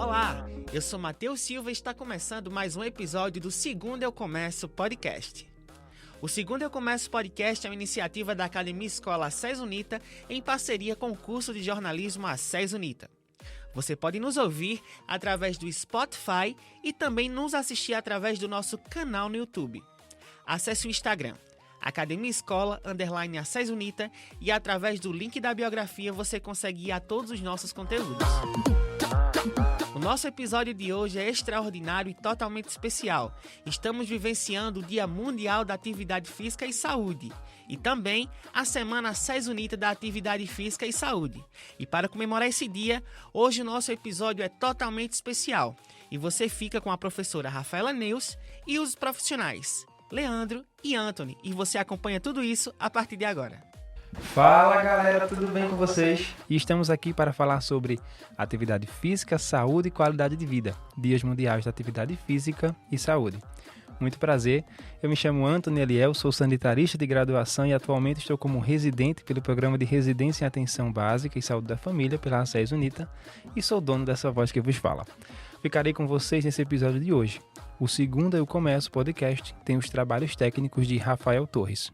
Olá, eu sou Matheus Silva e está começando mais um episódio do Segundo Eu Começo Podcast. O Segundo Eu Começo Podcast é uma iniciativa da Academia Escola Assis Unita em parceria com o curso de jornalismo Assis Unita. Você pode nos ouvir através do Spotify e também nos assistir através do nosso canal no YouTube. Acesse o Instagram, Academia Escola _Assis Unita, e através do link da biografia você consegue ir a todos os nossos conteúdos. O nosso episódio de hoje é extraordinário e totalmente especial. Estamos vivenciando o Dia Mundial da Atividade Física e Saúde e também a Semana Assis Unita da Atividade Física e Saúde. E para comemorar esse dia, hoje o nosso episódio é totalmente especial e você fica com a professora Rafaela Neus e os profissionais Leandro e Anthony, e você acompanha tudo isso a partir de agora. Fala galera, tudo bem com vocês? E estamos aqui para falar sobre atividade física, saúde e qualidade de vida, Dias Mundiais da Atividade Física e Saúde. Muito prazer, eu me chamo Anthony Eliel, sou sanitarista de graduação e atualmente estou como residente pelo Programa de Residência em Atenção Básica e Saúde da Família pela Assis Unita e sou dono dessa voz que vos fala. Ficarei com vocês nesse episódio de hoje. O Segundo Eu Começo podcast tem os trabalhos técnicos de Rafael Torres.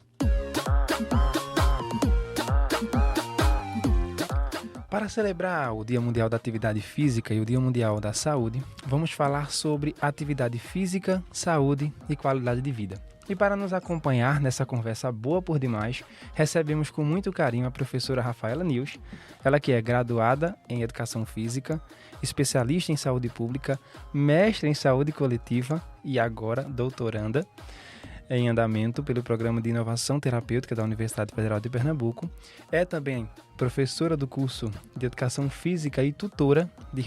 Para celebrar o Dia Mundial da Atividade Física e o Dia Mundial da Saúde, vamos falar sobre atividade física, saúde e qualidade de vida. E para nos acompanhar nessa conversa boa por demais, recebemos com muito carinho a professora Rafaela Neus, ela que é graduada em Educação Física, especialista em Saúde Pública, mestre em Saúde Coletiva e agora doutoranda em andamento pelo Programa de Inovação Terapêutica da Universidade Federal de Pernambuco. É também professora do curso de Educação Física e tutora de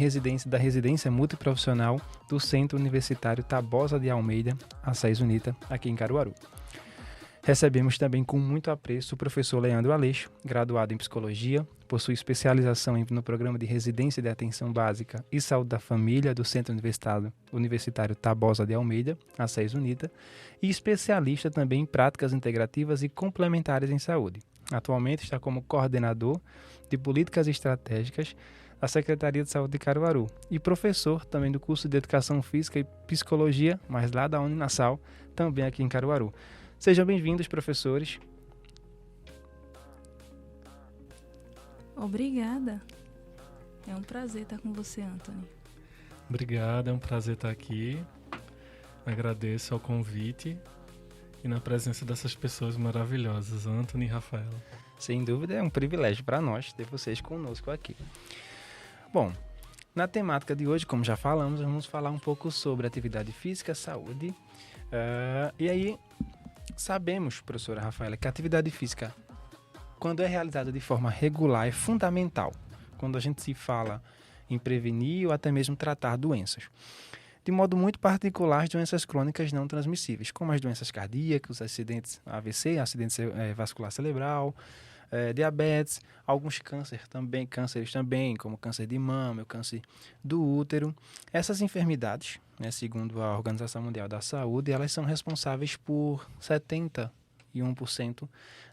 da Residência Multiprofissional do Centro Universitário Tabosa de Almeida, Assis Unita, aqui em Caruaru. Recebemos também com muito apreço o professor Leandro Aleixo, graduado em Psicologia, possui especialização no Programa de Residência de Atenção Básica e Saúde da Família do Centro Universitário Tabosa de Almeida, Assis Unita, e especialista também em práticas integrativas e complementares em saúde. Atualmente está como coordenador de Políticas Estratégicas da Secretaria de Saúde de Caruaru e professor também do curso de Educação Física e Psicologia, mas lá da Uninasal, também aqui em Caruaru. Sejam bem-vindos, professores. Obrigada. É um prazer estar com você, Anthony. Obrigado, é um prazer estar aqui. Agradeço ao convite e na presença dessas pessoas maravilhosas, Anthony e Rafaela. Sem dúvida, é um privilégio para nós ter vocês conosco aqui. Bom, na temática de hoje, como já falamos, vamos falar um pouco sobre atividade física, saúde. E aí, sabemos, professora Rafaela, que a atividade física, quando é realizada de forma regular, é fundamental. Quando a gente se fala em prevenir ou até mesmo tratar doenças. De modo muito particular, as doenças crônicas não transmissíveis, como as doenças cardíacas, acidentes AVC, acidente vascular cerebral, diabetes, alguns cânceres também, como câncer de mama, o câncer do útero. Essas enfermidades, segundo a Organização Mundial da Saúde, elas são responsáveis por 71%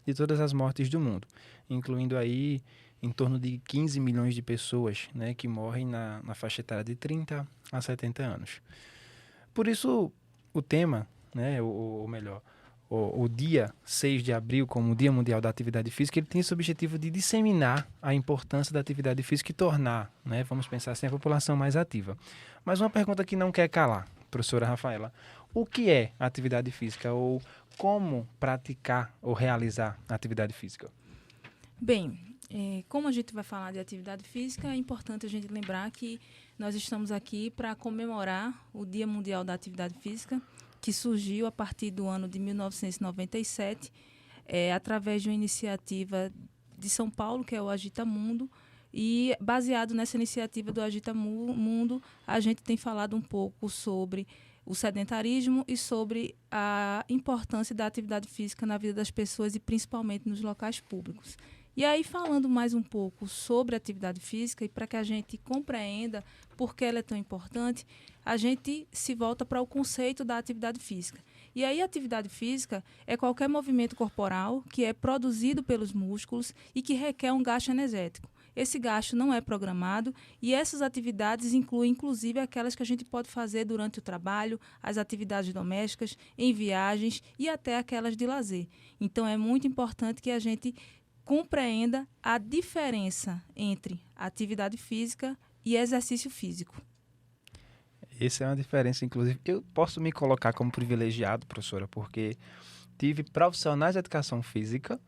de todas as mortes do mundo, incluindo aí em torno de 15 milhões de pessoas, que morrem na faixa etária de 30 a 70 anos. Por isso, o tema, o dia 6 de abril, como o Dia Mundial da Atividade Física, ele tem esse objetivo de disseminar a importância da atividade física e tornar, vamos pensar assim, a população mais ativa. Mas uma pergunta que não quer calar, professora Rafaela: o que é atividade física ou como praticar ou realizar a atividade física? Bem, como a gente vai falar de atividade física, é importante a gente lembrar que nós estamos aqui para comemorar o Dia Mundial da Atividade Física, que surgiu a partir do ano de 1997, através de uma iniciativa de São Paulo, que é o Agita Mundo, e baseado nessa iniciativa do Agita Mundo, a gente tem falado um pouco sobre o sedentarismo e sobre a importância da atividade física na vida das pessoas e principalmente nos locais públicos. E aí, falando mais um pouco sobre a atividade física e para que a gente compreenda por que ela é tão importante, a gente se volta para o conceito da atividade física. E aí, a atividade física é qualquer movimento corporal que é produzido pelos músculos e que requer um gasto energético. esse gasto não é programado e essas atividades incluem, inclusive, aquelas que a gente pode fazer durante o trabalho, as atividades domésticas, em viagens e até aquelas de lazer. Então, é muito importante que a gente compreenda a diferença entre atividade física e exercício físico. Essa é uma diferença, inclusive. Eu posso me colocar como privilegiado, professora, porque tive profissionais de educação física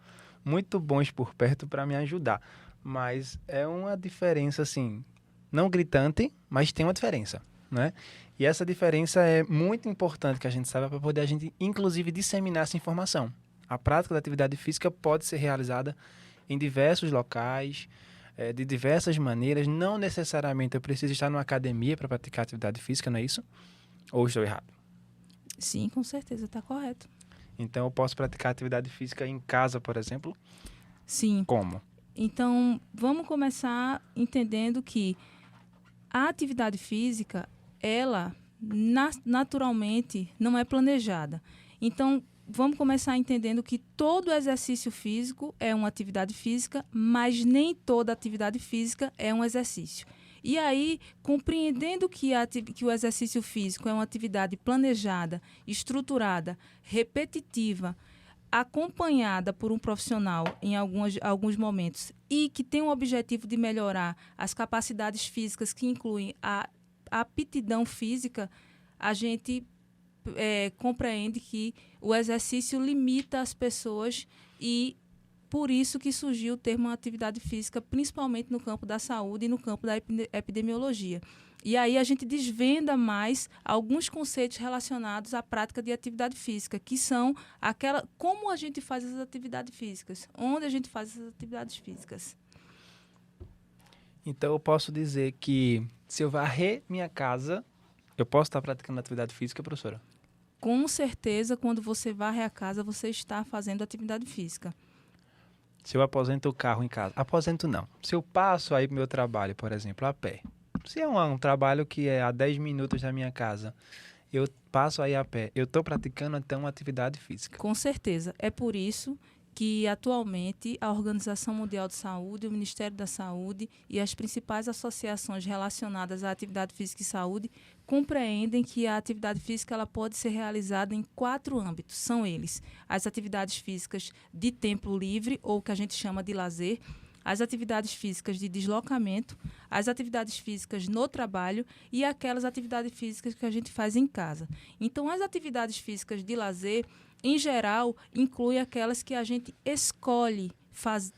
muito bons por perto para me ajudar. Mas é uma diferença, assim, não gritante, mas tem uma diferença, né? E essa diferença é muito importante que a gente saiba para poder a gente, inclusive, disseminar essa informação. A prática da atividade física pode ser realizada em diversos locais, de diversas maneiras. Não necessariamente eu preciso estar numa academia para praticar atividade física, não é isso? Ou estou errado? Sim, com certeza, está correto. Então, eu posso praticar atividade física em casa, por exemplo? Sim. Como? Então, vamos começar entendendo que a atividade física, ela naturalmente não é planejada. Então, vamos começar entendendo que todo exercício físico é uma atividade física, mas nem toda atividade física é um exercício. E aí, compreendendo que o exercício físico é uma atividade planejada, estruturada, repetitiva, acompanhada por um profissional em alguns momentos e que tem o objetivo de melhorar as capacidades físicas que incluem a aptidão física, a gente compreende que o exercício limita as pessoas e por isso que surgiu o termo atividade física, principalmente no campo da saúde e no campo da epidemiologia. E aí a gente desvenda mais alguns conceitos relacionados à prática de atividade física, que são como a gente faz essas atividades físicas, onde a gente faz essas atividades físicas. Então, eu posso dizer que se eu varrer minha casa, eu posso estar praticando atividade física, professora? Com certeza, quando você varre a casa, você está fazendo atividade física. Se eu aposento o carro em casa, aposento não. Se eu passo aí para o meu trabalho, por exemplo, a pé. Se é um trabalho que é a 10 minutos da minha casa, eu passo aí a pé. Eu estou praticando, então, uma atividade física. Com certeza. É por isso que, atualmente, a Organização Mundial de Saúde, o Ministério da Saúde e as principais associações relacionadas à atividade física e saúde compreendem que a atividade física ela pode ser realizada em 4 âmbitos. São eles: as atividades físicas de tempo livre, ou que a gente chama de lazer, as atividades físicas de deslocamento, as atividades físicas no trabalho e aquelas atividades físicas que a gente faz em casa. Então, as atividades físicas de lazer, em geral, inclui aquelas que a gente escolhe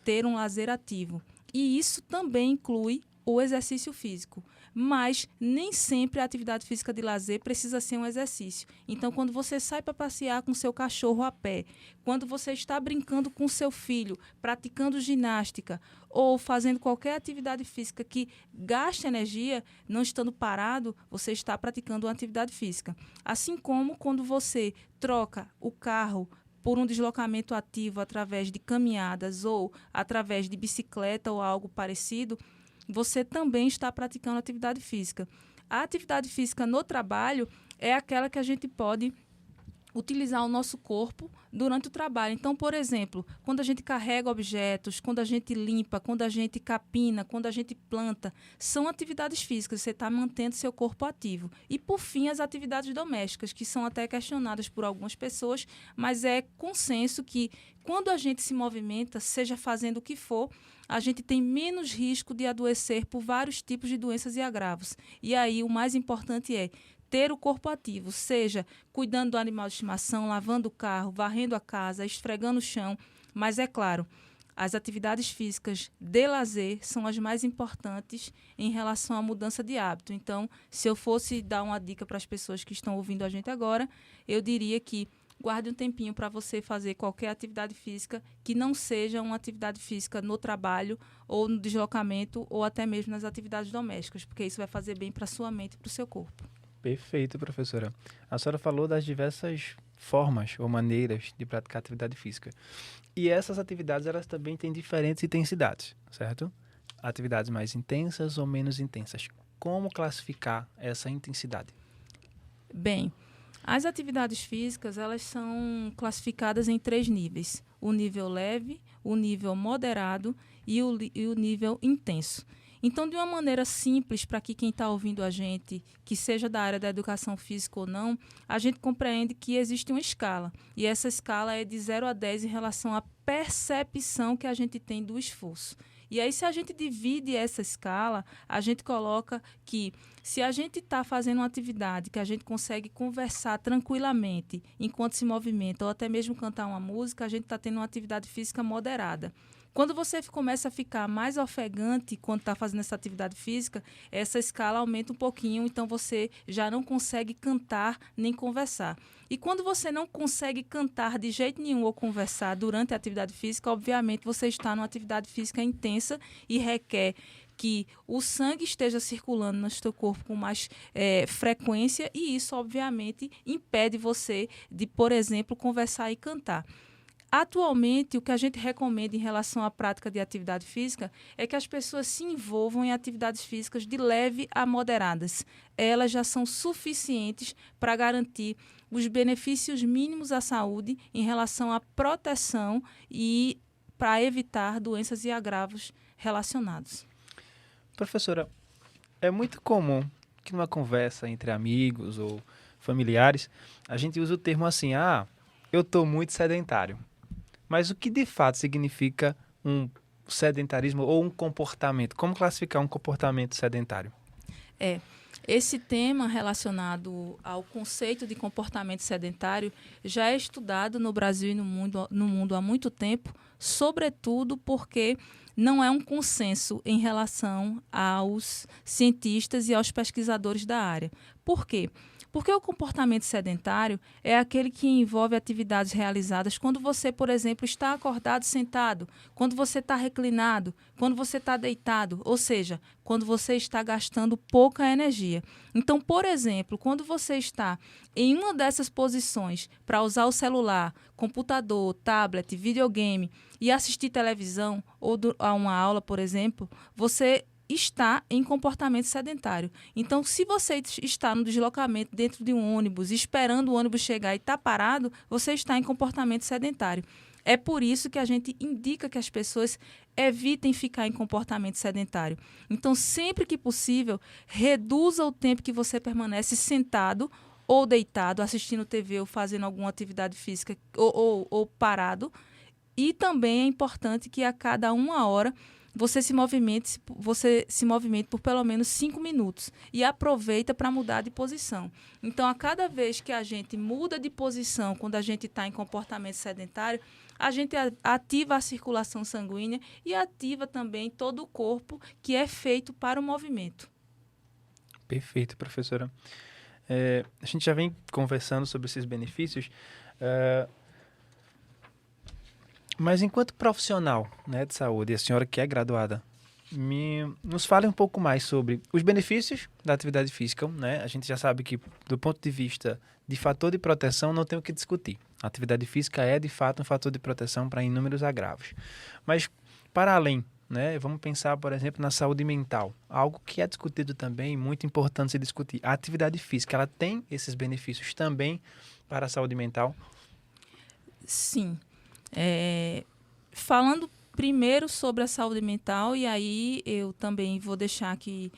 ter um lazer ativo. E isso também inclui o exercício físico. Mas nem sempre a atividade física de lazer precisa ser um exercício. Então, quando você sai para passear com seu cachorro a pé, quando você está brincando com seu filho, praticando ginástica ou fazendo qualquer atividade física que gaste energia, não estando parado, você está praticando uma atividade física. Assim como quando você troca o carro por um deslocamento ativo através de caminhadas ou através de bicicleta ou algo parecido, você também está praticando atividade física. A atividade física no trabalho é aquela que a gente pode utilizar o nosso corpo durante o trabalho. Então, por exemplo, quando a gente carrega objetos, quando a gente limpa, quando a gente capina, quando a gente planta, são atividades físicas, você está mantendo seu corpo ativo. E, por fim, as atividades domésticas, que são até questionadas por algumas pessoas, mas é consenso que quando a gente se movimenta, seja fazendo o que for, a gente tem menos risco de adoecer por vários tipos de doenças e agravos. E aí, o mais importante é ter o corpo ativo, seja cuidando do animal de estimação, lavando o carro, varrendo a casa, esfregando o chão. Mas, é claro, as atividades físicas de lazer são as mais importantes em relação à mudança de hábito. Então, se eu fosse dar uma dica para as pessoas que estão ouvindo a gente agora, eu diria que guarde um tempinho para você fazer qualquer atividade física que não seja uma atividade física no trabalho ou no deslocamento ou até mesmo nas atividades domésticas, porque isso vai fazer bem para a sua mente e para o seu corpo. Perfeito, professora. A senhora falou das diversas formas ou maneiras de praticar atividade física. E essas atividades, elas também têm diferentes intensidades, certo? Atividades mais intensas ou menos intensas. Como classificar essa intensidade? Bem, As atividades físicas, elas são classificadas em 3 níveis: o nível leve, o nível moderado e o nível intenso. Então, de uma maneira simples, para que quem está ouvindo a gente, que seja da área da educação física ou não, a gente compreende que existe uma escala. E essa escala é de 0 a 10 em relação à percepção que a gente tem do esforço. E aí, se a gente divide essa escala, a gente coloca que se a gente está fazendo uma atividade que a gente consegue conversar tranquilamente enquanto se movimenta, ou até mesmo cantar uma música, a gente está tendo uma atividade física moderada. Quando você começa a ficar mais ofegante quando está fazendo essa atividade física, essa escala aumenta um pouquinho, então você já não consegue cantar nem conversar. E quando você não consegue cantar de jeito nenhum ou conversar durante a atividade física, obviamente você está numa atividade física intensa e requer que o sangue esteja circulando no seu corpo com mais frequência, e isso, obviamente, impede você de, por exemplo, conversar e cantar. Atualmente, o que a gente recomenda em relação à prática de atividade física é que as pessoas se envolvam em atividades físicas de leve a moderadas. Elas já são suficientes para garantir os benefícios mínimos à saúde em relação à proteção e para evitar doenças e agravos relacionados. Professora, é muito comum que numa conversa entre amigos ou familiares, a gente usa o termo assim, eu estou muito sedentário. Mas o que de fato significa um sedentarismo ou um comportamento? Como classificar um comportamento sedentário? Esse tema relacionado ao conceito de comportamento sedentário já é estudado no Brasil e no mundo há muito tempo, sobretudo porque não é um consenso em relação aos cientistas e aos pesquisadores da área. Por quê? Porque o comportamento sedentário é aquele que envolve atividades realizadas quando você, por exemplo, está acordado sentado, quando você está reclinado, quando você está deitado, ou seja, quando você está gastando pouca energia. Então, por exemplo, quando você está em uma dessas posições para usar o celular, computador, tablet, videogame e assistir televisão ou a uma aula, por exemplo, você está em comportamento sedentário. Então, se você está no deslocamento dentro de um ônibus, esperando o ônibus chegar e está parado, você está em comportamento sedentário. É por isso que a gente indica que as pessoas evitem ficar em comportamento sedentário. Então, sempre que possível, reduza o tempo que você permanece sentado ou deitado, assistindo TV ou fazendo alguma atividade física ou parado. E também é importante que a cada 1 hora você se movimente por pelo menos 5 minutos e aproveita para mudar de posição. Então, a cada vez que a gente muda de posição, quando a gente está em comportamento sedentário, a gente ativa a circulação sanguínea e ativa também todo o corpo que é feito para o movimento. Perfeito, professora. A gente já vem conversando sobre esses benefícios, mas enquanto profissional, né, de saúde, a senhora que é graduada, nos fale um pouco mais sobre os benefícios da atividade física, né? A gente já sabe que, do ponto de vista de fator de proteção, não tem o que discutir. A atividade física é, de fato, um fator de proteção para inúmeros agravos. Mas, para além, né, vamos pensar, por exemplo, na saúde mental. Algo que é discutido também, muito importante se discutir. A atividade física, ela tem esses benefícios também para a saúde mental? Sim. Falando primeiro sobre a saúde mental, e aí eu também vou deixar que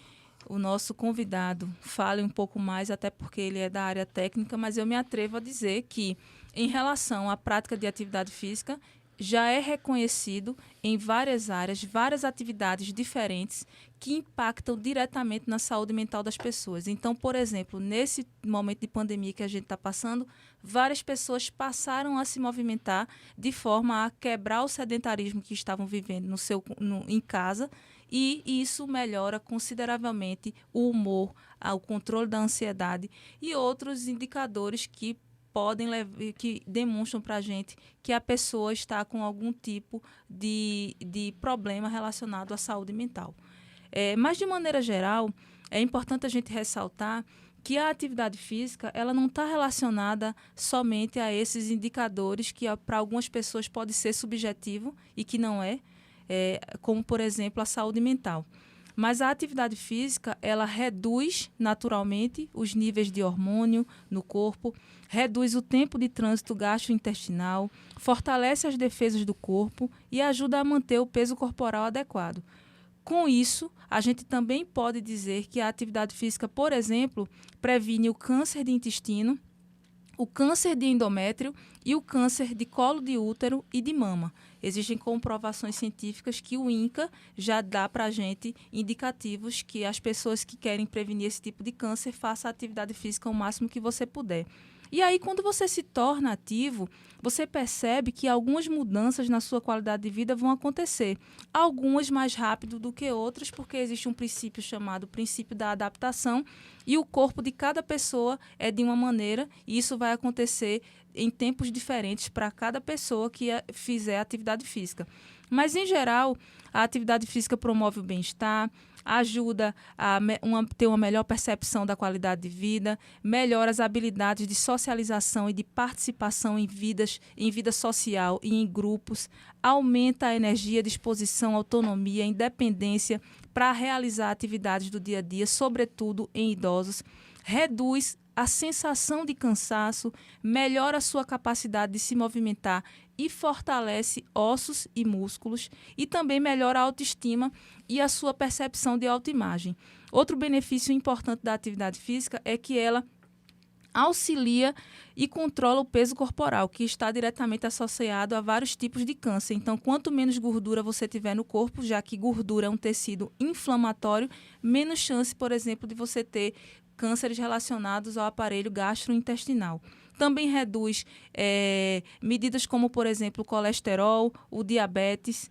o nosso convidado fale um pouco mais, até porque ele é da área técnica, mas eu me atrevo a dizer que, em relação à prática de atividade física, já é reconhecido em várias áreas, várias atividades diferentes que impactam diretamente na saúde mental das pessoas. Então, por exemplo, nesse momento de pandemia que a gente está passando, várias pessoas passaram a se movimentar de forma a quebrar o sedentarismo que estavam vivendo em casa, e isso melhora consideravelmente o humor, o controle da ansiedade e outros indicadores que demonstram para a gente que a pessoa está com algum tipo de problema relacionado à saúde mental. Mas, de maneira geral, é importante a gente ressaltar que a atividade física ela não está relacionada somente a esses indicadores que para algumas pessoas pode ser subjetivo e que não é, como, por exemplo, a saúde mental. Mas a atividade física, ela reduz naturalmente os níveis de hormônio no corpo, reduz o tempo de trânsito gastrointestinal, fortalece as defesas do corpo e ajuda a manter o peso corporal adequado. Com isso, a gente também pode dizer que a atividade física, por exemplo, previne o câncer de intestino, o câncer de endométrio e o câncer de colo de útero e de mama. Existem comprovações científicas que o INCA já dá para a gente indicativos que as pessoas que querem prevenir esse tipo de câncer façam atividade física o máximo que você puder. E aí, quando você se torna ativo, você percebe que algumas mudanças na sua qualidade de vida vão acontecer. Algumas mais rápido do que outras, porque existe um princípio chamado princípio da adaptação, e o corpo de cada pessoa é de uma maneira, e isso vai acontecer em tempos diferentes para cada pessoa que fizer atividade física. Mas, em geral, a atividade física promove o bem-estar, ajuda a ter uma melhor percepção da qualidade de vida, melhora as habilidades de socialização e de participação em vida social e em grupos, aumenta a energia, disposição, autonomia, independência para realizar atividades do dia a dia, sobretudo em idosos, reduz a sensação de cansaço, melhora a sua capacidade de se movimentar e fortalece ossos e músculos, e também melhora a autoestima e a sua percepção de autoimagem. Outro benefício importante da atividade física é que ela auxilia e controla o peso corporal, que está diretamente associado a vários tipos de câncer. Então, quanto menos gordura você tiver no corpo, já que gordura é um tecido inflamatório, menos chance, por exemplo, de você ter cânceres relacionados ao aparelho gastrointestinal. Também reduz medidas como, por exemplo, o colesterol, o diabetes,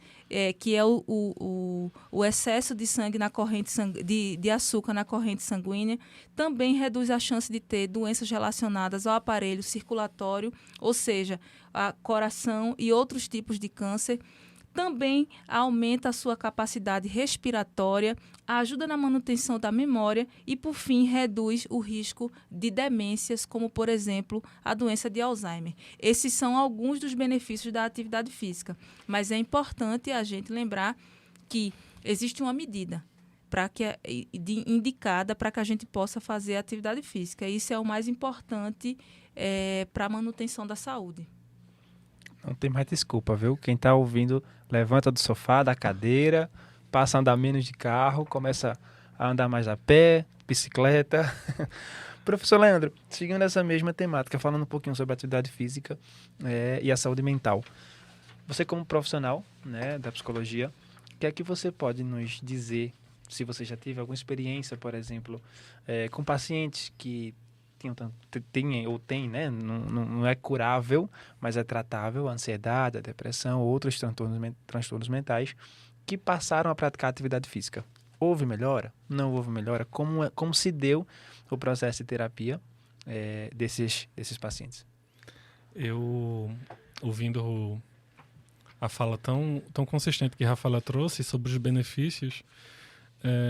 que é o excesso de sangue na corrente de açúcar na corrente sanguínea. Também reduz a chance de ter doenças relacionadas ao aparelho circulatório, ou seja, a coração e outros tipos de câncer. Também aumenta a sua capacidade respiratória, ajuda na manutenção da memória e, por fim, reduz o risco de demências, como, por exemplo, a doença de Alzheimer. Esses são alguns dos benefícios da atividade física, mas é importante a gente lembrar que existe uma medida indicada para que a gente possa fazer atividade física. Isso é o mais importante para a manutenção da saúde. Não tem mais desculpa, viu? Quem está ouvindo, levanta do sofá, da cadeira, passa a andar menos de carro, começa a andar mais a pé, bicicleta. Professor Leandro, seguindo essa mesma temática, falando um pouquinho sobre a atividade física e a saúde mental. Você, como profissional, né, da psicologia, o que é que você pode nos dizer, se você já teve alguma experiência, por exemplo, com pacientes que tem, né? Não é curável, mas é tratável, a ansiedade, a depressão, outros transtornos mentais, que passaram a praticar atividade física. Houve melhora? Não houve melhora? Como se deu o processo de terapia desses pacientes? Eu, ouvindo a fala tão consistente que a Rafaela trouxe sobre os benefícios,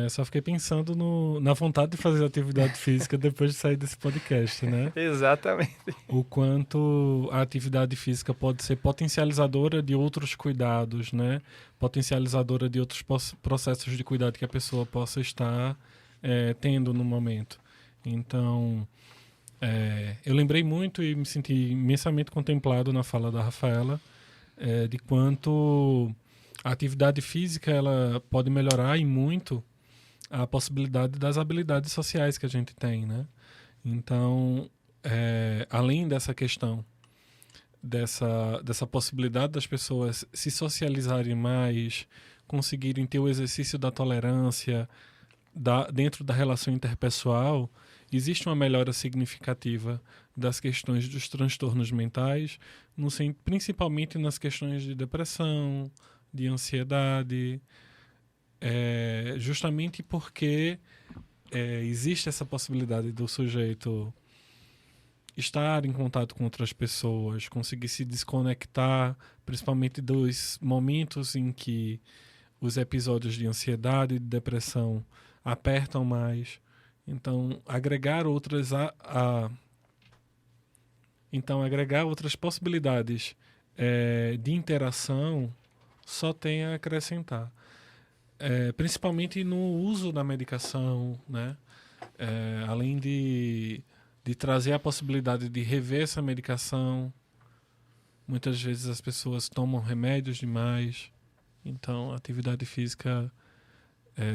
só fiquei pensando na vontade de fazer atividade física depois de sair desse podcast, né? Exatamente. O quanto a atividade física pode ser potencializadora de outros cuidados, né? Potencializadora de outros processos de cuidado que a pessoa possa estar tendo no momento. Então, eu lembrei muito e me senti imensamente contemplado na fala da Rafaela, de quanto a atividade física ela pode melhorar e muito a possibilidade das habilidades sociais que a gente tem, né? Então, além dessa questão, dessa possibilidade das pessoas se socializarem mais, conseguirem ter o exercício da tolerância dentro da relação interpessoal, existe uma melhora significativa das questões dos transtornos mentais, principalmente nas questões de depressão, de ansiedade, justamente porque existe essa possibilidade do sujeito estar em contato com outras pessoas, conseguir se desconectar, principalmente dos momentos em que os episódios de ansiedade e de depressão apertam mais. Então, agregar outras possibilidades de interação só tem a acrescentar. principalmente no uso da medicação, né? Além de trazer a possibilidade de rever essa medicação, muitas vezes as pessoas tomam remédios demais, então a atividade física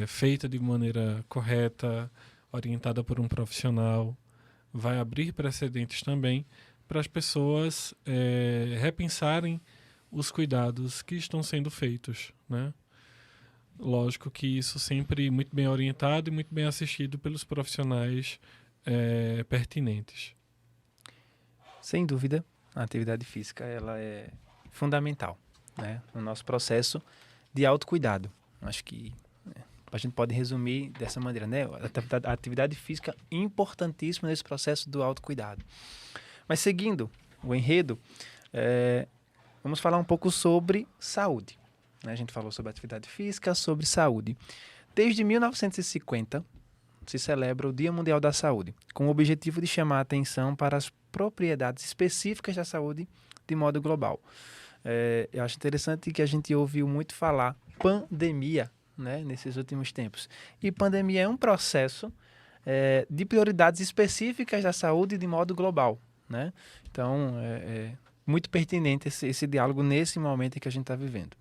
feita de maneira correta, orientada por um profissional, vai abrir precedentes também para as pessoas repensarem os cuidados que estão sendo feitos, né? Lógico que isso sempre muito bem orientado e muito bem assistido pelos profissionais pertinentes. Sem dúvida, a atividade física ela é fundamental, né, no nosso processo de autocuidado. Acho que a gente pode resumir dessa maneira, né? A atividade física é importantíssima nesse processo do autocuidado. Mas seguindo o enredo, vamos falar um pouco sobre saúde. A gente falou sobre atividade física, sobre saúde. Desde 1950, se celebra o Dia Mundial da Saúde, com o objetivo de chamar a atenção para as propriedades específicas da saúde de modo global. Eu acho interessante que a gente ouviu muito falar pandemia, né, nesses últimos tempos. E pandemia é um processo de prioridades específicas da saúde de modo global, né? Então, é muito pertinente esse diálogo nesse momento em que a gente está vivendo.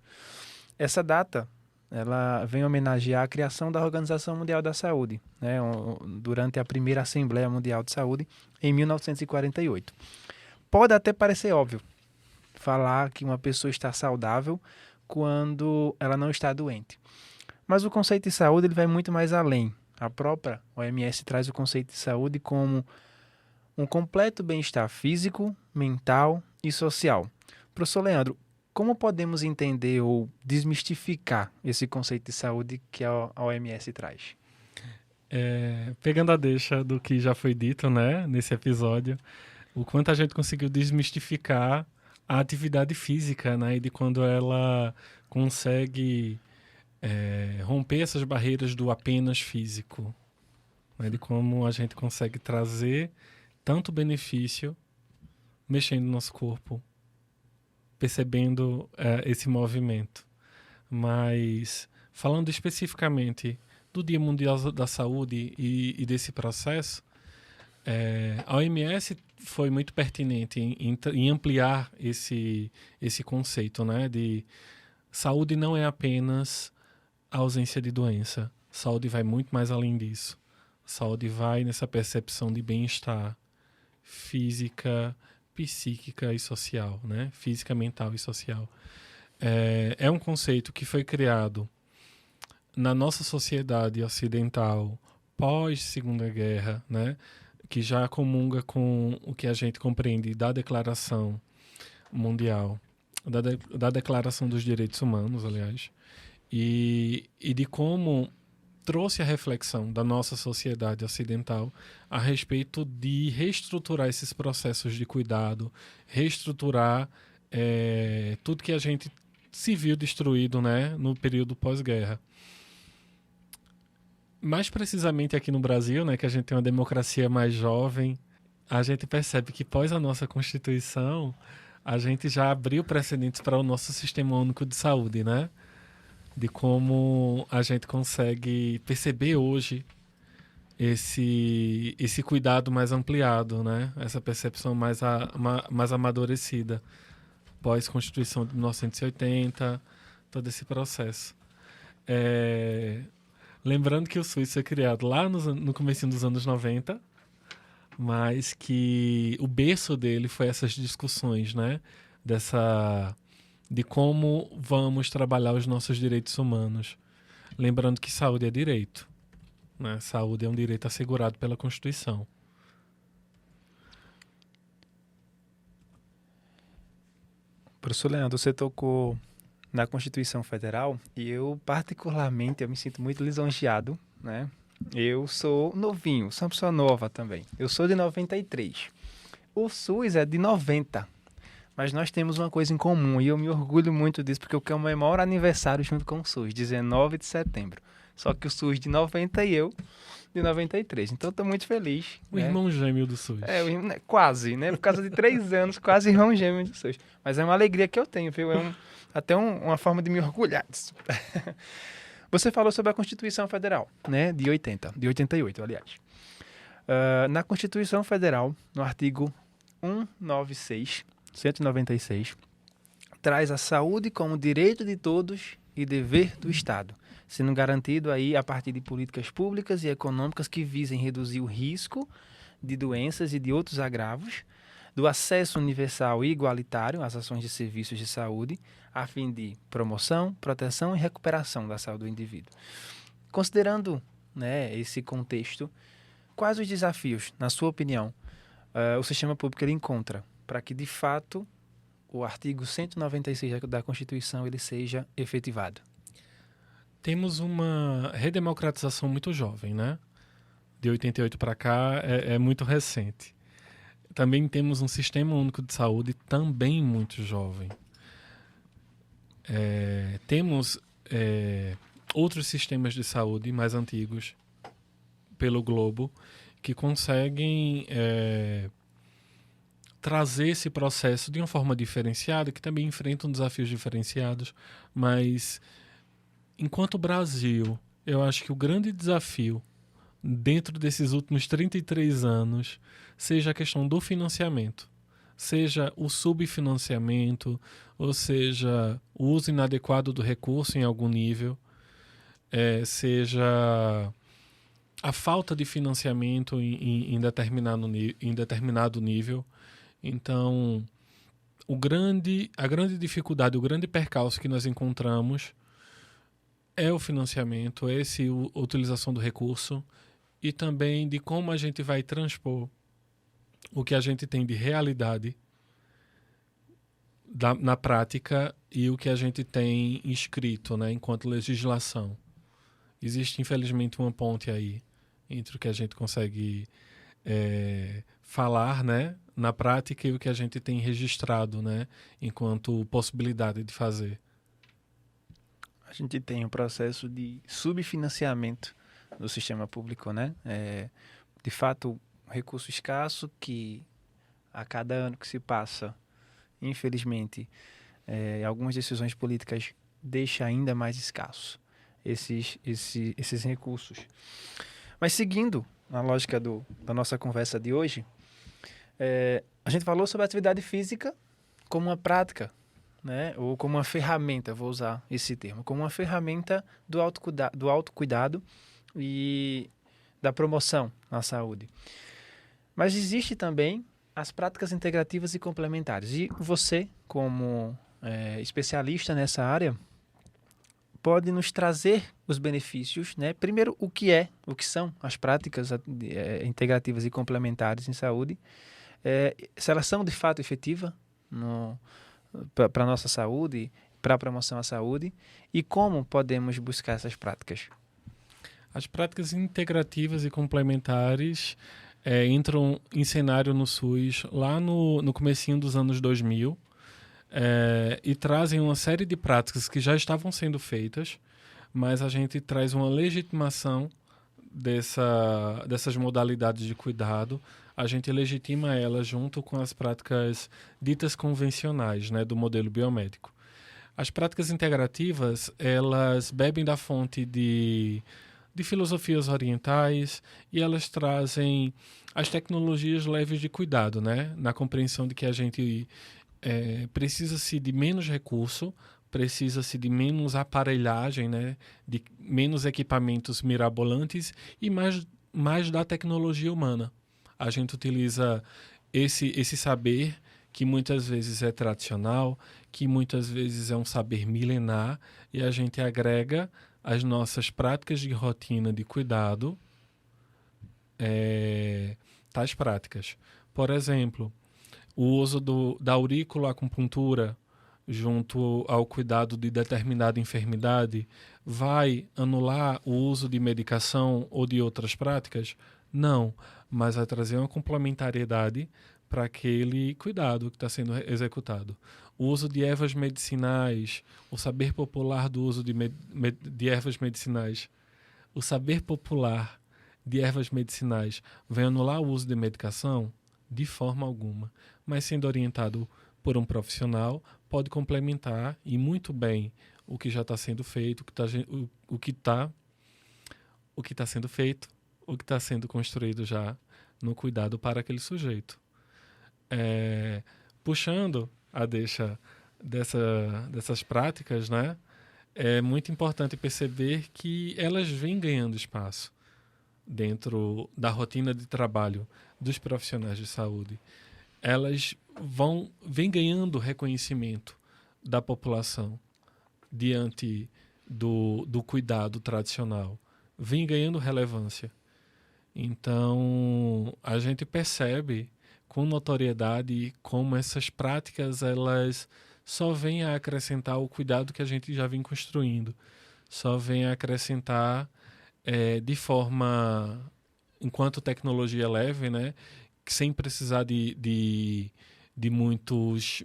Essa data, ela vem homenagear a criação da Organização Mundial da Saúde, né, durante a primeira Assembleia Mundial de Saúde, em 1948. Pode até parecer óbvio falar que uma pessoa está saudável quando ela não está doente. Mas o conceito de saúde ele vai muito mais além. A própria OMS traz o conceito de saúde como um completo bem-estar físico, mental e social. Professor Leandro, como podemos entender ou desmistificar esse conceito de saúde que a OMS traz? Pegando a deixa do que já foi dito, né, nesse episódio, o quanto a gente conseguiu desmistificar a atividade física, né, e de quando ela consegue romper essas barreiras do apenas físico, né, de como a gente consegue trazer tanto benefício mexendo no nosso corpo, percebendo esse movimento. Mas, falando especificamente do Dia Mundial da Saúde e desse processo, a OMS foi muito pertinente em ampliar esse conceito, né, de saúde não é apenas a ausência de doença. Saúde vai muito mais além disso. Saúde vai nessa percepção de bem-estar física, psíquica e social, né? Física, mental e social. É um conceito que foi criado na nossa sociedade ocidental pós-Segunda Guerra, né? Que já comunga com o que a gente compreende da Declaração Mundial, da Declaração dos Direitos Humanos, aliás, e de como trouxe a reflexão da nossa sociedade ocidental a respeito de reestruturar esses processos de cuidado, reestruturar tudo que a gente se viu destruído, né, no período pós-guerra. Mais precisamente aqui no Brasil, né, que a gente tem uma democracia mais jovem, a gente percebe que pós a nossa Constituição, a gente já abriu precedentes para o nosso Sistema Único de Saúde, né? De como a gente consegue perceber hoje esse cuidado mais ampliado, né? Essa percepção mais amadurecida pós-Constituição de 1980, todo esse processo. Lembrando que o SUS foi criado lá no comecinho dos anos 90, mas que o berço dele foi essas discussões, né? De como vamos trabalhar os nossos direitos humanos. Lembrando que saúde é direito, né? Saúde é um direito assegurado pela Constituição. Professor Leandro, você tocou na Constituição Federal e eu, particularmente, eu me sinto muito lisonjeado, né? Eu sou novinho, sou uma pessoa nova também. Eu sou de 93. O SUS é de 90. Mas nós temos uma coisa em comum e eu me orgulho muito disso porque eu quero o meu maior aniversário junto com o SUS, 19 de setembro. Só que o SUS de 90 e eu de 93. Então, estou muito feliz. O irmão gêmeo do SUS. Quase, né? Por causa de 3 anos, quase irmão gêmeo do SUS. Mas é uma alegria que eu tenho, viu? Até uma forma de me orgulhar disso. Você falou sobre a Constituição Federal, né, de 88, aliás. Na Constituição Federal, no artigo 196, traz a saúde como direito de todos e dever do Estado, sendo garantido aí a partir de políticas públicas e econômicas que visem reduzir o risco de doenças e de outros agravos, do acesso universal e igualitário às ações de serviços de saúde, a fim de promoção, proteção e recuperação da saúde do indivíduo. Considerando, né, esse contexto, quais os desafios, na sua opinião, o sistema público ele encontra para que, de fato, o artigo 196 da Constituição ele seja efetivado? Temos uma redemocratização muito jovem, né? De 88 para cá é muito recente. Também temos um sistema único de saúde também muito jovem. Temos outros sistemas de saúde mais antigos pelo globo que conseguem trazer esse processo de uma forma diferenciada, que também enfrentam desafios diferenciados, mas enquanto Brasil, eu acho que o grande desafio dentro desses últimos 33 anos seja a questão do financiamento, seja o subfinanciamento, ou seja, o uso inadequado do recurso em algum nível, seja a falta de financiamento em determinado nível. Então, a grande dificuldade, o grande percalço que nós encontramos é o financiamento, a utilização do recurso e também de como a gente vai transpor o que a gente tem de realidade na prática e o que a gente tem escrito, né, enquanto legislação. Existe, infelizmente, uma ponte aí entre o que a gente consegue falar, né, na prática e o que a gente tem registrado, né, enquanto possibilidade de fazer. A gente tem um processo de subfinanciamento do sistema público, né? De fato, um recurso escasso que a cada ano que se passa, infelizmente, algumas decisões políticas deixam ainda mais escasso esses recursos. Mas seguindo a lógica da nossa conversa de hoje, a gente falou sobre a atividade física como uma prática, né? Ou como uma ferramenta, vou usar esse termo, como uma ferramenta do autocuidado e da promoção na saúde. Mas existe também as práticas integrativas e complementares. E você, como especialista nessa área, pode nos trazer os benefícios, né? Primeiro, o que são as práticas integrativas e complementares em saúde, se elas são de fato efetivas para a nossa saúde, para a promoção à saúde, e como podemos buscar essas práticas? As práticas integrativas e complementares entram em cenário no SUS lá no comecinho dos anos 2000 e trazem uma série de práticas que já estavam sendo feitas, mas a gente traz uma legitimação dessas modalidades de cuidado. A gente legitima elas junto com as práticas ditas convencionais, né, do modelo biomédico. As práticas integrativas, elas bebem da fonte de filosofias orientais e elas trazem as tecnologias leves de cuidado, né, na compreensão de que a gente precisa-se de menos recurso, precisa-se de menos aparelhagem, né, de menos equipamentos mirabolantes e mais da tecnologia humana. A gente utiliza esse saber que muitas vezes é tradicional, que muitas vezes é um saber milenar, e a gente agrega as nossas práticas de rotina de cuidado, tais práticas. Por exemplo, o uso da auriculoacupuntura junto ao cuidado de determinada enfermidade vai anular o uso de medicação ou de outras práticas? Não, mas vai trazer uma complementariedade para aquele cuidado que está sendo executado. O uso de ervas medicinais, o saber popular do uso de ervas medicinais, o saber popular de ervas medicinais vai anular o uso de medicação? De forma alguma, mas sendo orientado por um profissional, pode complementar e muito bem o que já está sendo feito, o que está sendo feito, o que está sendo construído já no cuidado para aquele sujeito. Puxando a deixa dessas práticas, né, é muito importante perceber que elas vêm ganhando espaço dentro da rotina de trabalho dos profissionais de saúde. Elas vêm ganhando reconhecimento da população diante do cuidado tradicional, vem ganhando relevância. Então, a gente percebe com notoriedade como essas práticas elas só vêm a acrescentar o cuidado que a gente já vem construindo, só vêm a acrescentar de forma, enquanto tecnologia leve, né, sem precisar de muitos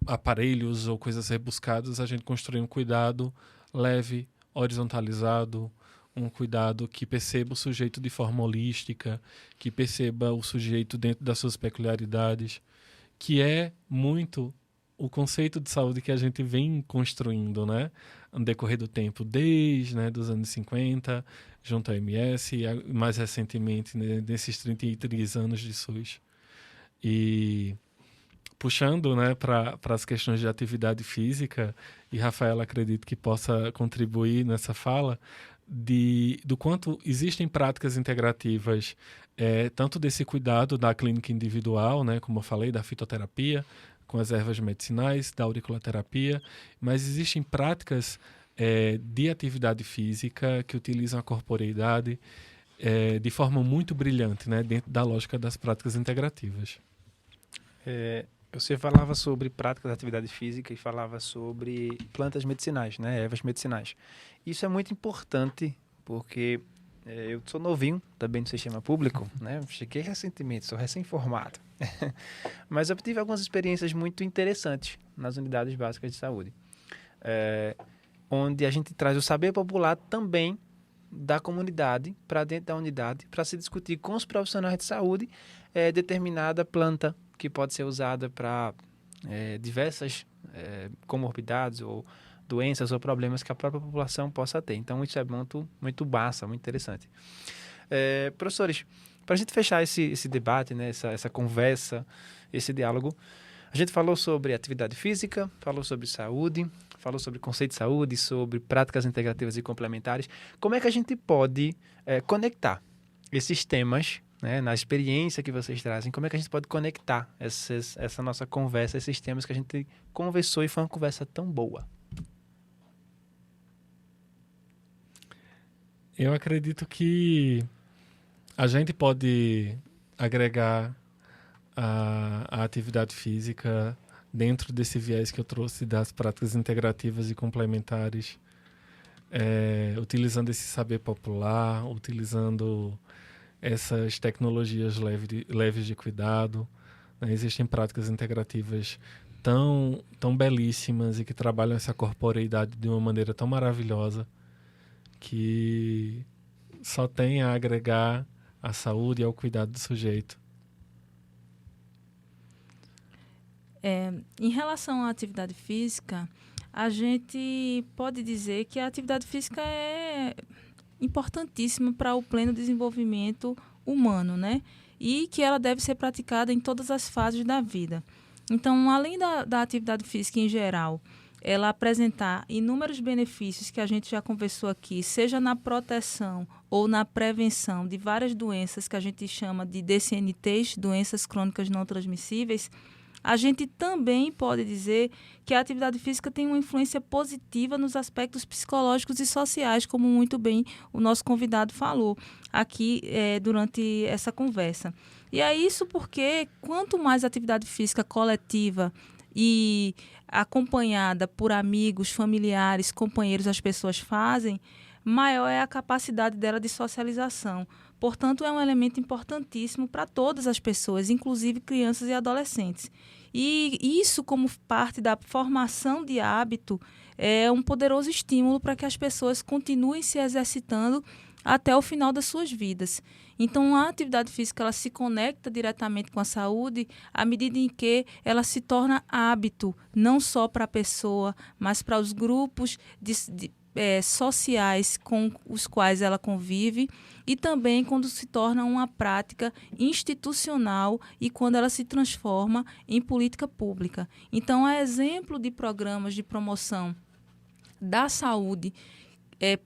aparelhos ou coisas rebuscadas, a gente construir um cuidado leve, horizontalizado, um cuidado que perceba o sujeito de forma holística, que perceba o sujeito dentro das suas peculiaridades, que é muito o conceito de saúde que a gente vem construindo, né, no decorrer do tempo, desde, né, dos anos 50, junto à OMS, e mais recentemente, né, nesses 33 anos de SUS. E puxando, né, para as questões de atividade física, e Rafaela acredito que possa contribuir nessa fala, do quanto existem práticas integrativas, tanto desse cuidado da clínica individual, né, como eu falei, da fitoterapia, com as ervas medicinais, da auriculoterapia, mas existem práticas de atividade física que utilizam a corporeidade de forma muito brilhante, né, dentro da lógica das práticas integrativas. Você falava sobre práticas de atividade física e falava sobre plantas medicinais, né, ervas medicinais. Isso é muito importante porque eu sou novinho também no sistema público, né? Cheguei recentemente, sou recém-formado. Mas eu tive algumas experiências muito interessantes nas unidades básicas de saúde, onde a gente traz o saber popular também da comunidade para dentro da unidade para se discutir com os profissionais de saúde determinada planta que pode ser usada para diversas comorbidades ou doenças ou problemas que a própria população possa ter. Então, isso é muito, muito massa, muito interessante. Professores, para a gente fechar esse debate, né, essa conversa, esse diálogo, a gente falou sobre atividade física, falou sobre saúde, falou sobre conceito de saúde, sobre práticas integrativas e complementares. Como é que a gente pode conectar esses temas, né, na experiência que vocês trazem? Como é que a gente pode conectar essa nossa conversa, esses temas que a gente conversou e foi uma conversa tão boa? Eu acredito que a gente pode agregar a atividade física dentro desse viés que eu trouxe das práticas integrativas e complementares, utilizando esse saber popular, utilizando essas tecnologias leves de cuidado, né? Existem práticas integrativas tão belíssimas e que trabalham essa corporeidade de uma maneira tão maravilhosa que só tem a agregar à saúde e ao cuidado do sujeito. Em relação à atividade física, a gente pode dizer que a atividade física é importantíssima para o pleno desenvolvimento humano, né? E que ela deve ser praticada em todas as fases da vida. Então, além da atividade física em geral, ela apresentar inúmeros benefícios que a gente já conversou aqui, seja na proteção ou na prevenção de várias doenças que a gente chama de DCNTs, doenças crônicas não transmissíveis, a gente também pode dizer que a atividade física tem uma influência positiva nos aspectos psicológicos e sociais, como muito bem o nosso convidado falou aqui durante essa conversa. E é isso porque quanto mais atividade física coletiva e acompanhada por amigos, familiares, companheiros, as pessoas fazem, maior é a capacidade dela de socialização. Portanto, é um elemento importantíssimo para todas as pessoas, inclusive crianças e adolescentes. E isso, como parte da formação de hábito, é um poderoso estímulo para que as pessoas continuem se exercitando até o final das suas vidas. Então, a atividade física ela se conecta diretamente com a saúde à medida em que ela se torna hábito, não só para a pessoa, mas para os grupos sociais com os quais ela convive, e também quando se torna uma prática institucional e quando ela se transforma em política pública. Então, a exemplo de programas de promoção da saúde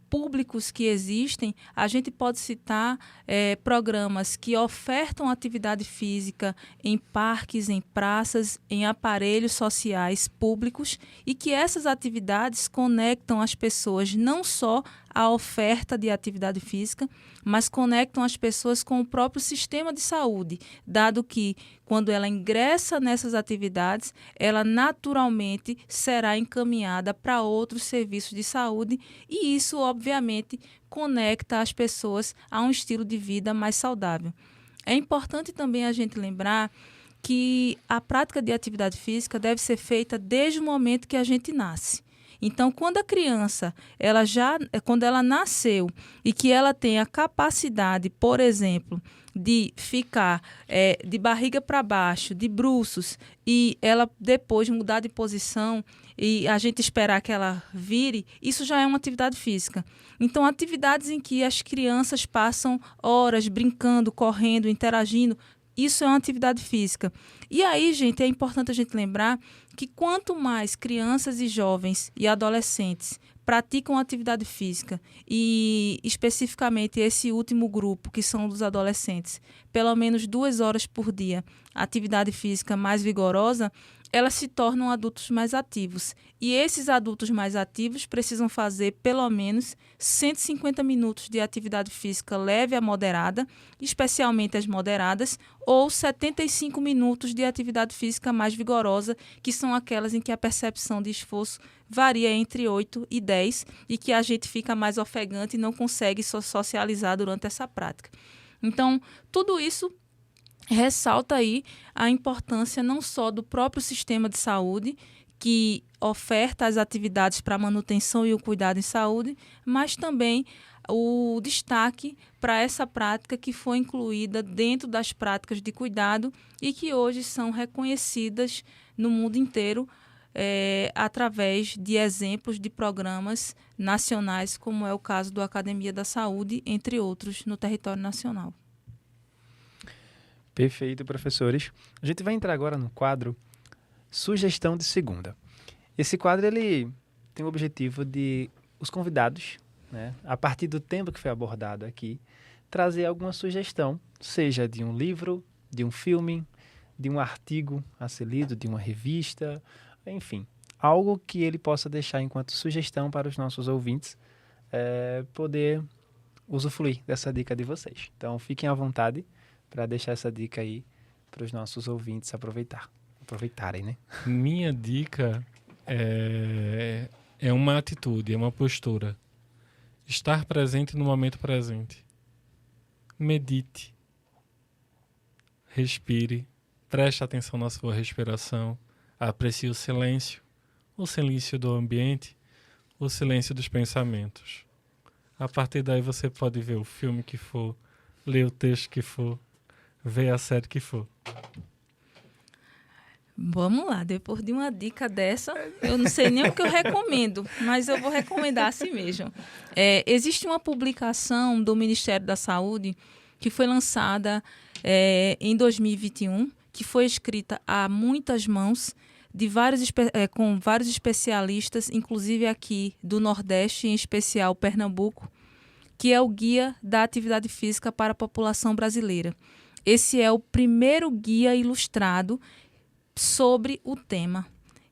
públicos que existem, a gente pode citar programas que ofertam atividade física em parques, em praças, em aparelhos sociais públicos, e que essas atividades conectam as pessoas não só à oferta de atividade física, mas conectam as pessoas com o próprio sistema de saúde, dado que, quando ela ingressa nessas atividades, ela naturalmente será encaminhada para outros serviços de saúde, e isso, obviamente, conecta as pessoas a um estilo de vida mais saudável. É importante também a gente lembrar que a prática de atividade física deve ser feita desde o momento que a gente nasce. Então, quando a criança, quando ela nasceu e que ela tem a capacidade, por exemplo, de ficar de barriga para baixo, de bruços, e ela depois mudar de posição e a gente esperar que ela vire, isso já é uma atividade física. Então, atividades em que as crianças passam horas brincando, correndo, interagindo, isso é uma atividade física. E aí, gente, é importante a gente lembrar que quanto mais crianças e jovens e adolescentes praticam atividade física, e especificamente esse último grupo, que são dos adolescentes, pelo menos 2 horas por dia, atividade física mais vigorosa, elas se tornam adultos mais ativos. E esses adultos mais ativos precisam fazer pelo menos 150 minutos de atividade física leve a moderada, especialmente as moderadas, ou 75 minutos de atividade física mais vigorosa, que são aquelas em que a percepção de esforço varia entre 8 e 10 e que a gente fica mais ofegante e não consegue socializar durante essa prática. Então, tudo isso ressalta aí a importância não só do próprio sistema de saúde, que oferta as atividades para a manutenção e o cuidado em saúde, mas também o destaque para essa prática que foi incluída dentro das práticas de cuidado e que hoje são reconhecidas no mundo inteiro através de exemplos de programas nacionais, como é o caso do Academia da Saúde, entre outros, no território nacional. Perfeito, professores. A gente vai entrar agora no quadro Sugestão de Segunda. Esse quadro ele tem o objetivo de os convidados, né, a partir do tema que foi abordado aqui, trazer alguma sugestão, seja de um livro, de um filme, de um artigo a ser lido, de uma revista, enfim, algo que ele possa deixar enquanto sugestão para os nossos ouvintes poder usufruir dessa dica de vocês. Então, fiquem à vontade para deixar essa dica aí para os nossos ouvintes aproveitarem, né? Minha dica é uma atitude, é uma postura. Estar presente no momento presente. Medite. Respire. Preste atenção na sua respiração. Aprecie o silêncio do ambiente, o silêncio dos pensamentos. A partir daí você pode ver o filme que for, ler o texto que for, ver a série que for. Vamos lá, depois de uma dica dessa, eu não sei nem o que eu recomendo, mas eu vou recomendar assim mesmo. Existe uma publicação do Ministério da Saúde que foi lançada em 2021, que foi escrita a muitas mãos, com vários especialistas, inclusive aqui do Nordeste, em especial Pernambuco, que é o Guia da Atividade Física para a População Brasileira. Esse é o primeiro guia ilustrado sobre o tema.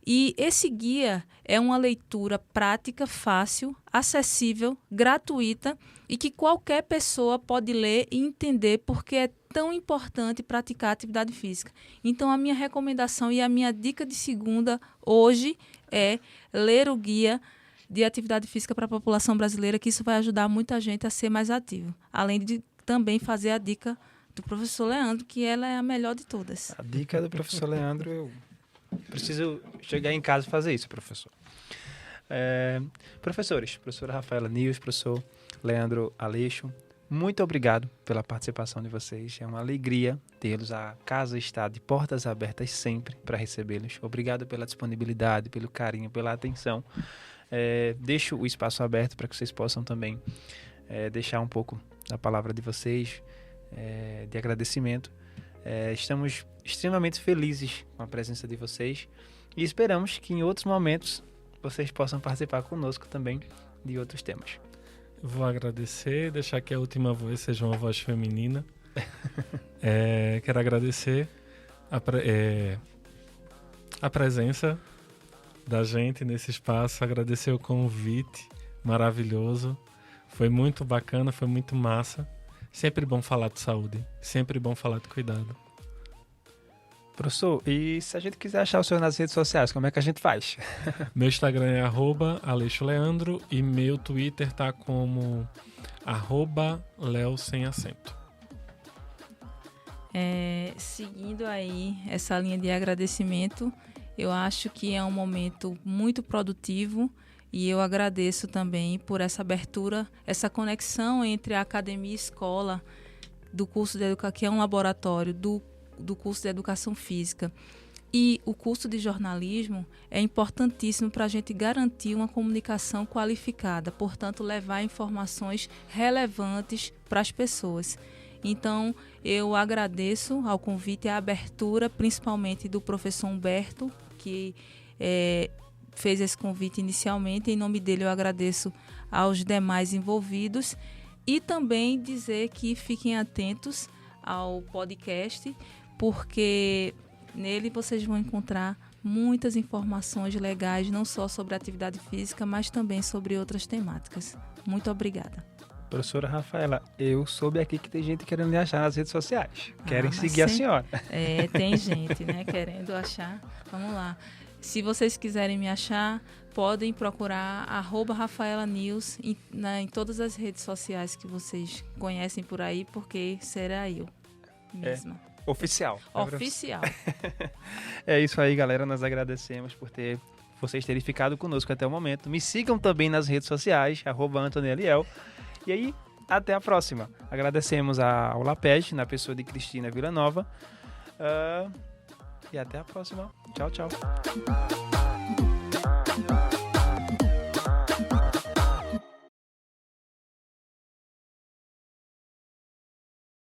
E esse guia é uma leitura prática, fácil, acessível, gratuita e que qualquer pessoa pode ler e entender porque é tão importante praticar atividade física. Então, a minha recomendação e a minha dica de segunda hoje é ler o guia de atividade física para a população brasileira, que isso vai ajudar muita gente a ser mais ativo. Além de também fazer a dica do professor Leandro, que ela é a melhor de todas. A dica do professor Leandro, eu preciso chegar em casa e fazer isso, professor. Professores, professora Rafaela Nils, professor Leandro Aleixo, muito obrigado pela participação de vocês. É uma alegria tê-los. A casa está de portas abertas sempre para recebê-los. Obrigado pela disponibilidade, pelo carinho, pela atenção. Deixo o espaço aberto para que vocês possam também deixar um pouco da palavra de vocês, de agradecimento. Estamos extremamente felizes com a presença de vocês e esperamos que em outros momentos vocês possam participar conosco também de outros temas. Vou agradecer, deixar que a última voz seja uma voz feminina. Quero agradecer a presença da gente nesse espaço, agradecer o convite maravilhoso. Foi muito bacana, foi muito massa. Sempre bom falar de saúde, sempre bom falar de cuidado. Professor, e se a gente quiser achar o senhor nas redes sociais, como é que a gente faz? Meu Instagram é @AleixoLeandro e meu Twitter tá como @Leo sem acento. Seguindo aí essa linha de agradecimento, eu acho que é um momento muito produtivo e eu agradeço também por essa abertura, essa conexão entre a academia e escola do curso de educação, que é um laboratório do curso de Educação Física. E o curso de jornalismo é importantíssimo para a gente garantir uma comunicação qualificada, portanto, levar informações relevantes para as pessoas. Então, eu agradeço ao convite e à abertura, principalmente do professor Humberto, que fez esse convite inicialmente. Em nome dele, eu agradeço aos demais envolvidos e também dizer que fiquem atentos ao podcast, porque nele vocês vão encontrar muitas informações legais, não só sobre atividade física, mas também sobre outras temáticas. Muito obrigada. Professora Rafaela, eu soube aqui que tem gente querendo lhe achar nas redes sociais. Querem seguir a senhora. Tem gente, né, querendo achar. Vamos lá. Se vocês quiserem me achar, podem procurar @RafaelaNews em todas as redes sociais que vocês conhecem por aí, porque será eu mesma. Oficial. Oficial. É isso aí, galera. Nós agradecemos por vocês terem ficado conosco até o momento. Me sigam também nas redes sociais, @AntoniEliel. E aí, até a próxima. Agradecemos ao LAPEG, na pessoa de Cristina Villanova. E até a próxima. Tchau, tchau.